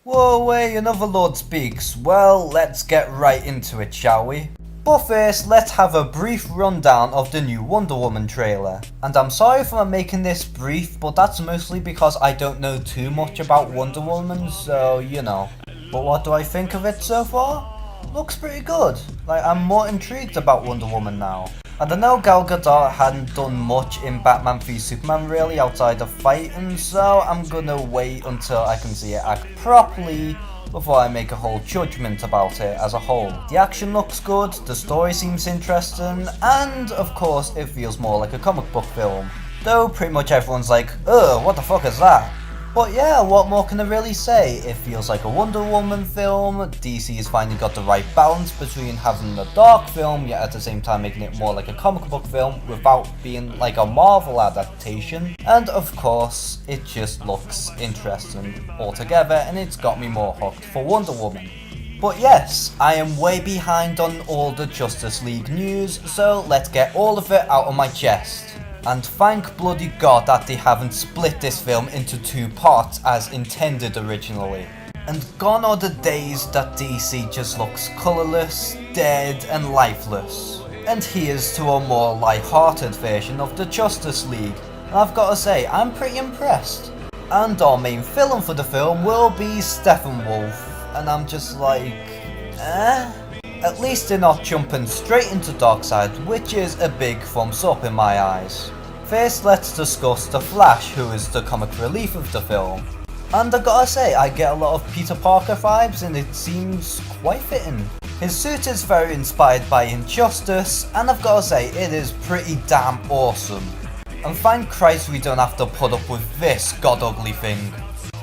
Whoa, wait, another Lord speaks. Well, let's get right into it, shall we? But first, let's have a brief rundown of the new Wonder Woman trailer. And I'm sorry for making this brief, but that's mostly because I don't know too much about Wonder Woman, so you know. But what do I think of it so far? Looks pretty good. Like, I'm more intrigued about Wonder Woman now. And I know Gal Gadot hadn't done much in Batman v Superman really outside of fighting, so I'm gonna wait until I can see it act properly before I make a whole judgment about it as a whole. The action looks good, the story seems interesting, and of course it feels more like a comic book film. Though pretty much everyone's like, ugh, what the fuck is that? But yeah, what more can I really say? It feels like a Wonder Woman film. DC has finally got the right balance between having a dark film, yet at the same time making it more like a comic book film without being like a Marvel adaptation. And of course, it just looks interesting altogether, and it's got me more hooked for Wonder Woman. But yes, I am way behind on all the Justice League news, so let's get all of it out of my chest. And thank bloody God that they haven't split this film into two parts as intended originally. And gone are the days that DC just looks colourless, dead and lifeless. And here's to a more light-hearted version of the Justice League. And I've got to say, I'm pretty impressed. And our main villain for the film will be Steppenwolf. And I'm just like, eh? At least they're not jumping straight into Darkseid, which is a big thumbs up in my eyes. First, let's discuss The Flash, who is the comic relief of the film. And I gotta say, I get a lot of Peter Parker vibes and it seems quite fitting. His suit is very inspired by Injustice, and I've gotta say, it is pretty damn awesome. And thank Christ we don't have to put up with this god ugly thing.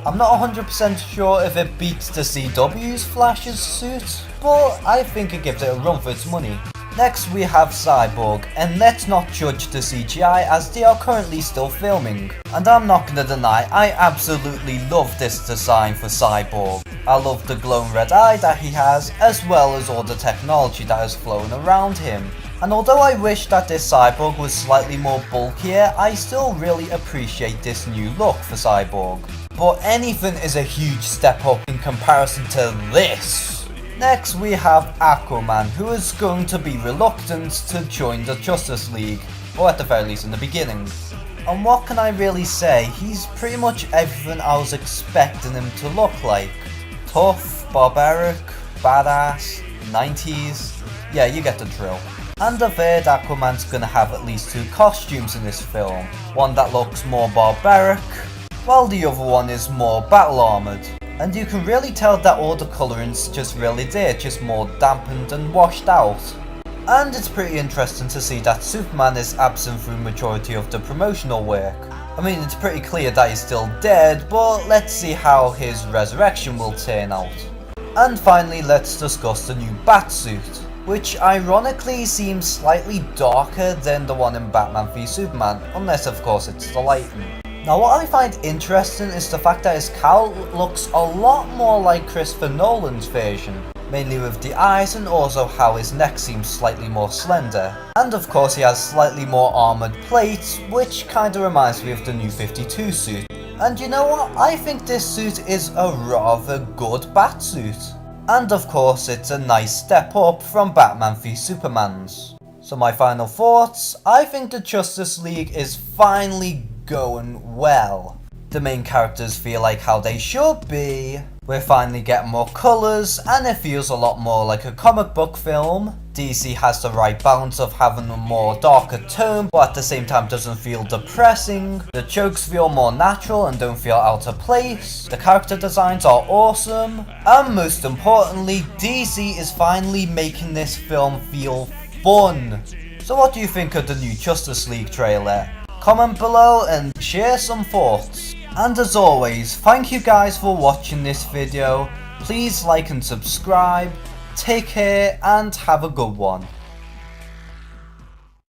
I'm not 100% sure if it beats the CW's Flash's suit, but I think it gives it a run for its money. Next we have Cyborg, and let's not judge the CGI as they are currently still filming. And I'm not gonna deny, I absolutely love this design for Cyborg. I love the glowing red eye that he has, as well as all the technology that is flowing around him. And although I wish that this Cyborg was slightly more bulkier, I still really appreciate this new look for Cyborg. But anything is a huge step up in comparison to this. Next we have Aquaman, who is going to be reluctant to join the Justice League, or at the very least in the beginning. And what can I really say, he's pretty much everything I was expecting him to look like. Tough, barbaric, badass, 90s, yeah, you get the drill. And the third Aquaman's gonna have at least two costumes in this film, one that looks more barbaric, while the other one is more battle armoured. And you can really tell that all the coloring's just really there, just more dampened and washed out. And it's pretty interesting to see that Superman is absent through majority of the promotional work. I mean, it's pretty clear that he's still dead, but let's see how his resurrection will turn out. And finally, let's discuss the new Batsuit, which ironically seems slightly darker than the one in Batman v Superman, unless of course it's the lighting. Now what I find interesting is the fact that his cowl looks a lot more like Christopher Nolan's version, mainly with the eyes and also how his neck seems slightly more slender. And of course he has slightly more armoured plates, which kinda reminds me of the new 52 suit. And you know what, I think this suit is a rather good Batsuit. And of course it's a nice step up from Batman v Superman's. So my final thoughts, I think the Justice League is finally going well. The main characters feel like how they should be. We're finally getting more colours and it feels a lot more like a comic book film. DC has the right balance of having a more darker tone but at the same time doesn't feel depressing. The jokes feel more natural and don't feel out of place. The character designs are awesome. And most importantly, DC is finally making this film feel fun. So what do you think of the new Justice League trailer? Comment below and share some thoughts. And as always, thank you guys for watching this video. Please like and subscribe. Take care and have a good one.